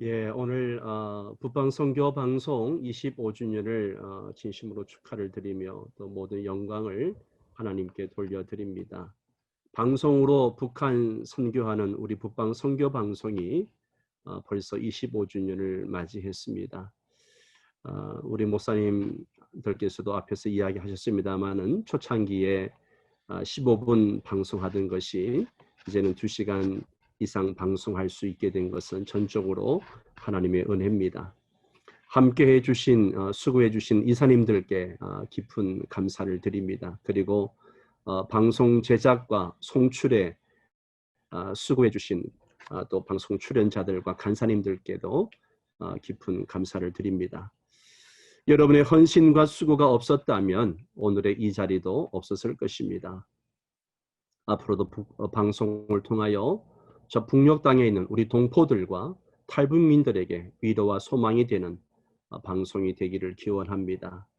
예, 오늘 북방선교 방송 25주년을 진심으로 축하를 드리며 또 모든 영광을 하나님께 돌려드립니다. 방송으로 북한 선교하는 우리 북방 선교 방송이 벌써 25주년을 맞이했습니다. 우리 목사님들께서도 앞에서 이야기하셨습니다마는 초창기에 15분 방송하던 것이 이제는 2시간 이상 방송할 수 있게 된 것은 전적으로 하나님의 은혜입니다. 함께 해주신 수고해주신 이사님들께 깊은 감사를 드립니다. 그리고 방송 제작과 송출에 수고해주신 또 방송 출연자들과 간사님들께도 깊은 감사를 드립니다. 여러분의 헌신과 수고가 없었다면 오늘의 이 자리도 없었을 것입니다. 앞으로도 방송을 통하여 저 북녘 땅에 있는 우리 동포들과 탈북민들에게 위로와 소망이 되는 방송이 되기를 기원합니다.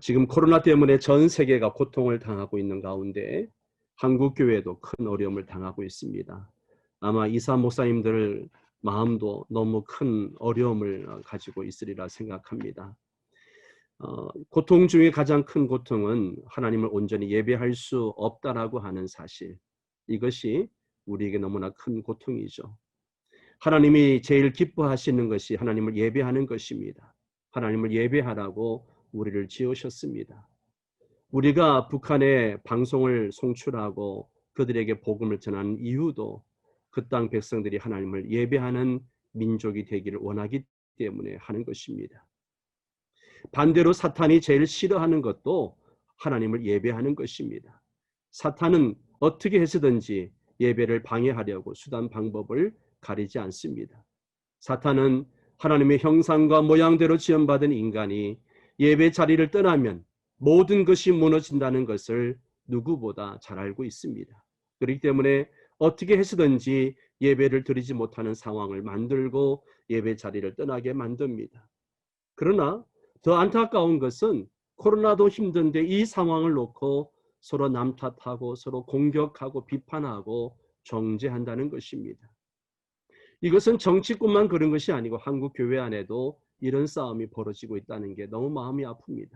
지금 코로나 때문에 전 세계가 고통을 당하고 있는 가운데 한국 교회도 큰 어려움을 당하고 있습니다. 아마 이사 목사님들 마음도 너무 큰 어려움을 가지고 있으리라 생각합니다. 고통 중에 가장 큰 고통은 하나님을 온전히 예배할 수 없다라고 하는 사실. 이것이 우리에게 너무나 큰 고통이죠. 하나님이 제일 기뻐하시는 것이 하나님을 예배하는 것입니다. 하나님을 예배하라고 우리를 지으셨습니다. 우리가 북한에 방송을 송출하고 그들에게 복음을 전하는 이유도 그 땅 백성들이 하나님을 예배하는 민족이 되기를 원하기 때문에 하는 것입니다. 반대로 사탄이 제일 싫어하는 것도 하나님을 예배하는 것입니다. 사탄은 어떻게 해서든지 예배를 방해하려고 수단 방법을 가리지 않습니다. 사탄은 하나님의 형상과 모양대로 지음받은 인간이 예배 자리를 떠나면 모든 것이 무너진다는 것을 누구보다 잘 알고 있습니다. 그렇기 때문에 어떻게 해서든지 예배를 드리지 못하는 상황을 만들고 예배 자리를 떠나게 만듭니다. 그러나 더 안타까운 것은 코로나도 힘든데 이 상황을 놓고 서로 남 탓하고 서로 공격하고 비판하고 정죄한다는 것입니다. 이것은 정치권만 그런 것이 아니고 한국 교회 안에도 이런 싸움이 벌어지고 있다는 게 너무 마음이 아픕니다.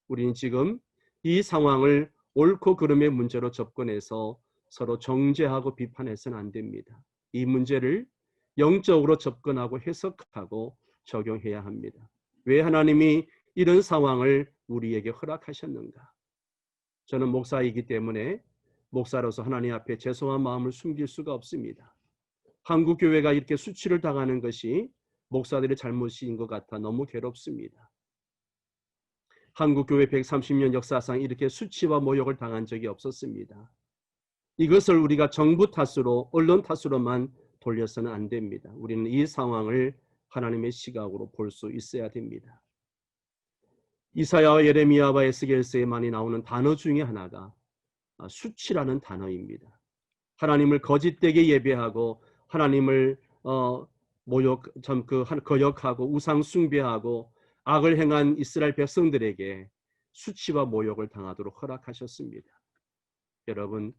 우리는 지금 이 상황을 옳고 그름의 문제로 접근해서 서로 정죄하고 비판해서는 안 됩니다. 이 문제를 영적으로 접근하고 해석하고 적용해야 합니다. 왜 하나님이 이런 상황을 우리에게 허락하셨는가? 저는 목사이기 때문에 목사로서 하나님 앞에 죄송한 마음을 숨길 수가 없습니다. 한국 교회가 이렇게 수치를 당하는 것이 목사들의 잘못인 것 같아 너무 괴롭습니다. 한국 교회 130년 역사상 이렇게 수치와 모욕을 당한 적이 없었습니다. 이것을 우리가 정부 탓으로 언론 탓으로만 돌려서는 안 됩니다. 우리는 이 상황을 하나님의 시각으로 볼 수 있어야 됩니다. 이사야와 예레미야와 에스겔서에 많이 나오는 단어 중에 하나가 수치라는 단어입니다. 하나님을 거짓되게 예배하고 하나님을 거역하고 우상 숭배하고 악을 행한 이스라엘 백성들에게 수치와 모욕을 당하도록 허락하셨습니다. 여러분,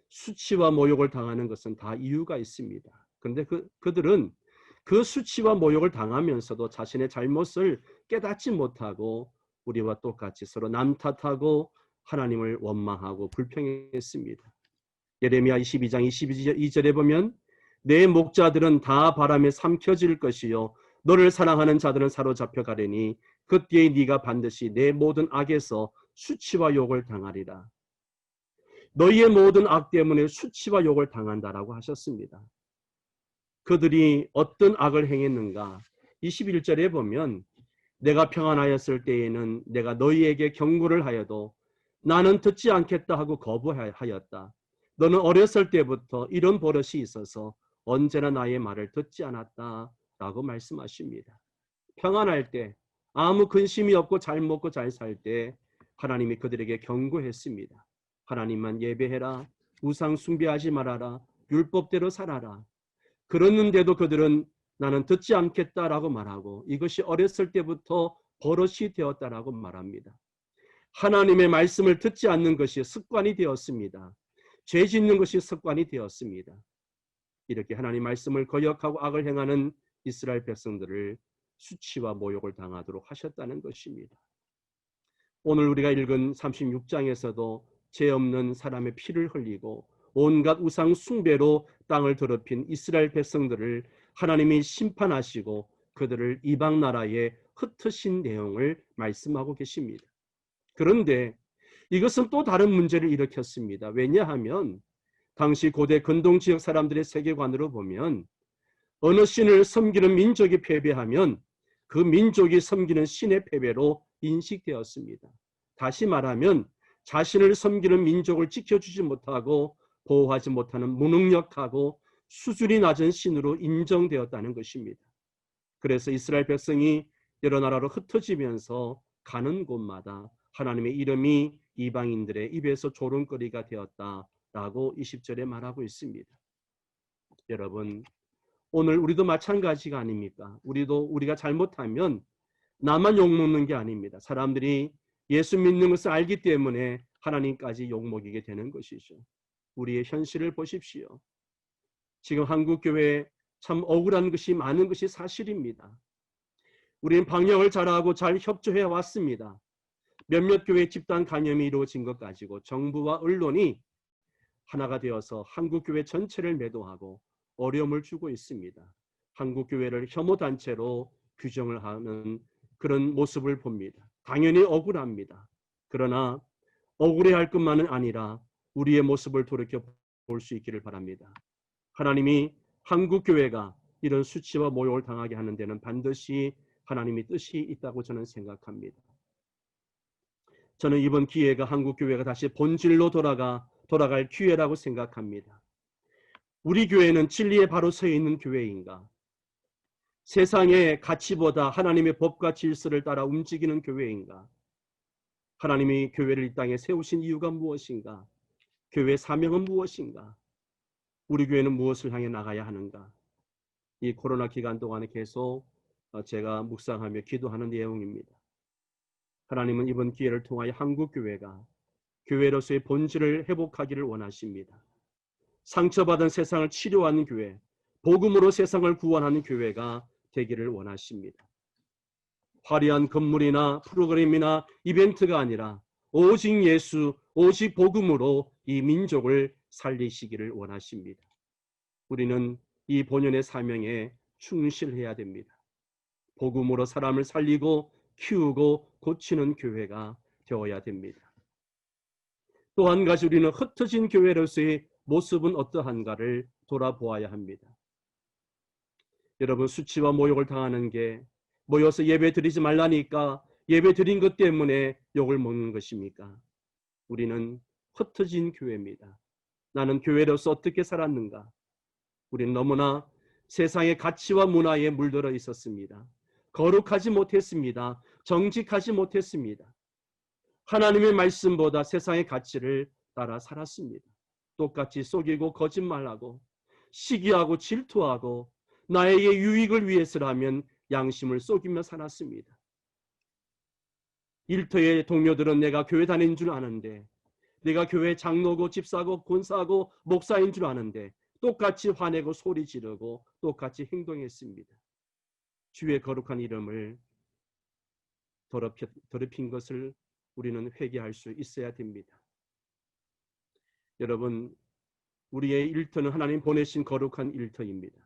수치와 모욕을 당하는 것은 다 이유가 있습니다. 그런데 그들은 그 수치와 모욕을 당하면서도 자신의 잘못을 깨닫지 못하고 우리와 똑같이 서로 남 탓하고 하나님을 원망하고 불평했습니다. 예레미야 22장 22절에 보면 내 목자들은 다 바람에 삼켜질 것이요 너를 사랑하는 자들은 사로잡혀 가려니 그때에 네가 반드시 내 모든 악에서 수치와 욕을 당하리라. 너희의 모든 악 때문에 수치와 욕을 당한다라고 하셨습니다. 그들이 어떤 악을 행했는가? 21절에 보면 내가 평안하였을 때에는 내가 너희에게 경고를 하여도 나는 듣지 않겠다 하고 거부하였다. 너는 어렸을 때부터 이런 버릇이 있어서 언제나 나의 말을 듣지 않았다 라고 말씀하십니다. 평안할 때 아무 근심이 없고 잘 먹고 잘 살 때 하나님이 그들에게 경고했습니다. 하나님만 예배해라. 우상 숭배하지 말아라. 율법대로 살아라. 그랬는데도 그들은 나는 듣지 않겠다라고 말하고 이것이 어렸을 때부터 버릇이 되었다라고 말합니다. 하나님의 말씀을 듣지 않는 것이 습관이 되었습니다. 죄 짓는 것이 습관이 되었습니다. 이렇게 하나님 말씀을 거역하고 악을 행하는 이스라엘 백성들을 수치와 모욕을 당하도록 하셨다는 것입니다. 오늘 우리가 읽은 36장에서도 죄 없는 사람의 피를 흘리고 온갖 우상 숭배로 땅을 더럽힌 이스라엘 백성들을 하나님이 심판하시고 그들을 이방 나라에 흩으신 내용을 말씀하고 계십니다. 그런데 이것은 또 다른 문제를 일으켰습니다. 왜냐하면 당시 고대 근동 지역 사람들의 세계관으로 보면 어느 신을 섬기는 민족이 패배하면 그 민족이 섬기는 신의 패배로 인식되었습니다. 다시 말하면 자신을 섬기는 민족을 지켜주지 못하고 보호하지 못하는 무능력하고 수준이 낮은 신으로 인정되었다는 것입니다. 그래서 이스라엘 백성이 여러 나라로 흩어지면서 가는 곳마다 하나님의 이름이 이방인들의 입에서 조롱거리가 되었다라고 20절에 말하고 있습니다. 여러분, 오늘 우리도 마찬가지가 아닙니까? 우리가 잘못하면 나만 욕먹는 게 아닙니다. 사람들이 예수 믿는 것을 알기 때문에 하나님까지 욕먹이게 되는 것이죠. 우리의 현실을 보십시오. 지금 한국교회에 참 억울한 것이 많은 것이 사실입니다. 우리는 방역을 잘하고 잘 협조해 왔습니다. 몇몇 교회 집단 감염이 이루어진 것 가지고 정부와 언론이 하나가 되어서 한국교회 전체를 매도하고 어려움을 주고 있습니다. 한국교회를 혐오단체로 규정을 하는 그런 모습을 봅니다. 당연히 억울합니다. 그러나 억울해할 것만은 아니라 우리의 모습을 돌이켜 볼 수 있기를 바랍니다. 하나님이 한국교회가 이런 수치와 모욕을 당하게 하는 데는 반드시 하나님의 뜻이 있다고 저는 생각합니다. 저는 이번 기회가 한국교회가 다시 본질로 돌아갈 기회라고 생각합니다. 우리 교회는 진리에 바로 서 있는 교회인가? 세상의 가치보다 하나님의 법과 질서를 따라 움직이는 교회인가? 하나님이 교회를 이 땅에 세우신 이유가 무엇인가? 교회의 사명은 무엇인가? 우리 교회는 무엇을 향해 나가야 하는가? 이 코로나 기간 동안에 계속 제가 묵상하며 기도하는 내용입니다. 하나님은 이번 기회를 통하여 한국교회가 교회로서의 본질을 회복하기를 원하십니다. 상처받은 세상을 치료하는 교회, 복음으로 세상을 구원하는 교회가 되기를 원하십니다. 화려한 건물이나 프로그램이나 이벤트가 아니라 오직 예수, 오직 복음으로 이 민족을 살리시기를 원하십니다. 우리는 이 본연의 사명에 충실해야 됩니다. 복음으로 사람을 살리고 키우고 고치는 교회가 되어야 됩니다. 또 한 가지 우리는 흩어진 교회로서의 모습은 어떠한가를 돌아보아야 합니다. 여러분, 수치와 모욕을 당하는 게 모여서 예배 드리지 말라니까 예배 드린 것 때문에 욕을 먹는 것입니까? 우리는 흩어진 교회입니다. 나는 교회로서 어떻게 살았는가? 우리는 너무나 세상의 가치와 문화에 물들어 있었습니다. 거룩하지 못했습니다. 정직하지 못했습니다. 하나님의 말씀보다 세상의 가치를 따라 살았습니다. 똑같이 속이고 거짓말하고 시기하고 질투하고 나에게 유익을 위해서라면 양심을 속이며 살았습니다. 일터의 동료들은 내가 교회 다니는 줄 아는데, 내가 교회 장로고 집사고 권사고 목사인 줄 아는데 똑같이 화내고 소리 지르고 똑같이 행동했습니다. 주의 거룩한 이름을 더럽힌 것을 우리는 회개할 수 있어야 됩니다. 여러분, 우리의 일터는 하나님 보내신 거룩한 일터입니다.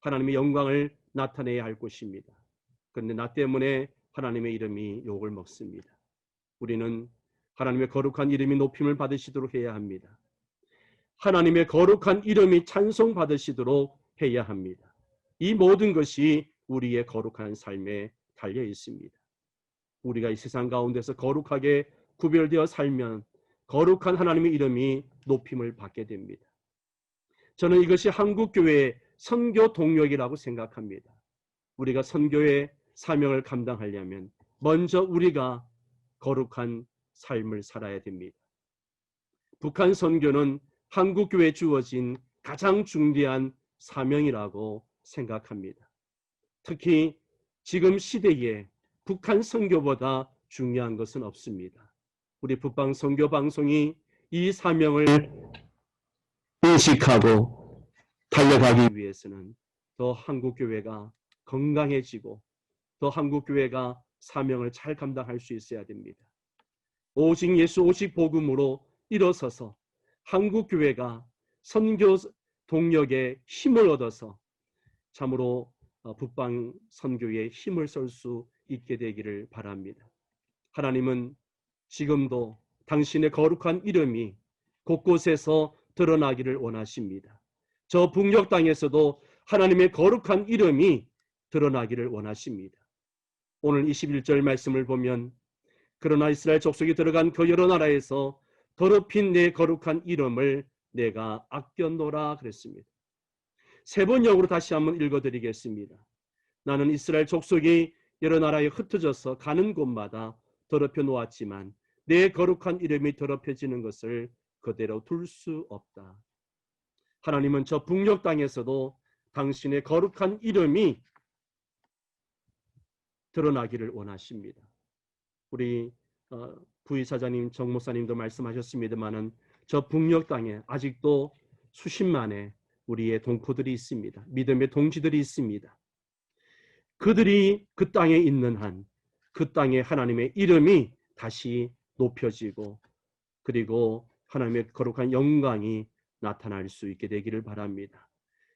하나님의 영광을 나타내야 할 곳입니다. 그런데 나 때문에 하나님의 이름이 욕을 먹습니다. 우리는 하나님의 거룩한 이름이 높임을 받으시도록 해야 합니다. 하나님의 거룩한 이름이 찬송받으시도록 해야 합니다. 이 모든 것이 우리의 거룩한 삶에 달려 있습니다. 우리가 이 세상 가운데서 거룩하게 구별되어 살면 거룩한 하나님의 이름이 높임을 받게 됩니다. 저는 이것이 한국교회의 선교 동력이라고 생각합니다. 우리가 선교의 사명을 감당하려면 먼저 우리가 거룩한 삶을 살아야 됩니다. 북한 선교는 한국교회에 주어진 가장 중대한 사명이라고 생각합니다. 특히 지금 시대에 북한 선교보다 중요한 것은 없습니다. 우리 북방 선교 방송이 이 사명을 인식하고 달려가기 위해서는 더 한국교회가 건강해지고 더 한국교회가 사명을 잘 감당할 수 있어야 됩니다. 오직 예수, 오직 복음으로 일어서서 한국교회가 선교 동력에 힘을 얻어서 참으로 북방 선교에 힘을 쓸 수 있게 되기를 바랍니다. 하나님은 지금도 당신의 거룩한 이름이 곳곳에서 드러나기를 원하십니다. 저 북녘 땅에서도 하나님의 거룩한 이름이 드러나기를 원하십니다. 오늘 21절 말씀을 보면 그러나 이스라엘 족속이 들어간 그 여러 나라에서 더럽힌 내 거룩한 이름을 내가 아꼈노라 그랬습니다. 세 번역으로 다시 한번 읽어드리겠습니다. 나는 이스라엘 족속이 여러 나라에 흩어져서 가는 곳마다 더럽혀 놓았지만 내 거룩한 이름이 더럽혀지는 것을 그대로 둘 수 없다. 하나님은 저 북녘 땅에서도 당신의 거룩한 이름이 드러나기를 원하십니다. 우리 부의사장님, 정목사님도 말씀하셨습니다마는 저 북녘 땅에 아직도 수십만의 우리의 동포들이 있습니다. 믿음의 동지들이 있습니다. 그들이 그 땅에 있는 한 그 땅에 하나님의 이름이 다시 높여지고 그리고 하나님의 거룩한 영광이 나타날 수 있게 되기를 바랍니다.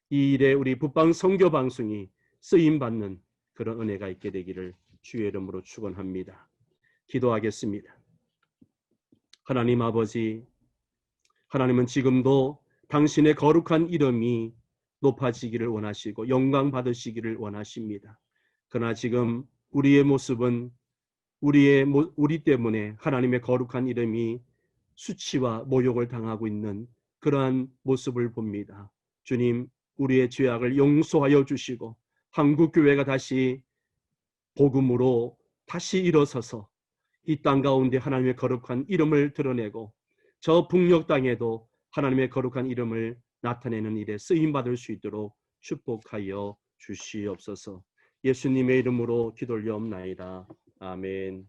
이 일에 우리 북방 선교 방송이 쓰임받는 그런 은혜가 있게 되기를 주의 이름으로 축원합니다. 기도하겠습니다. 하나님 아버지, 하나님은 지금도 당신의 거룩한 이름이 높아지기를 원하시고 영광 받으시기를 원하십니다. 그러나 지금 우리의 모습은 우리 때문에 하나님의 거룩한 이름이 수치와 모욕을 당하고 있는 그러한 모습을 봅니다. 주님, 우리의 죄악을 용서하여 주시고 한국교회가 다시 복음으로 다시 일어서서 이 땅 가운데 하나님의 거룩한 이름을 드러내고 저 북녘 땅에도 하나님의 거룩한 이름을 나타내는 일에 쓰임받을 수 있도록 축복하여 주시옵소서. 예수님의 이름으로 기도 올려옵나이다. 아멘.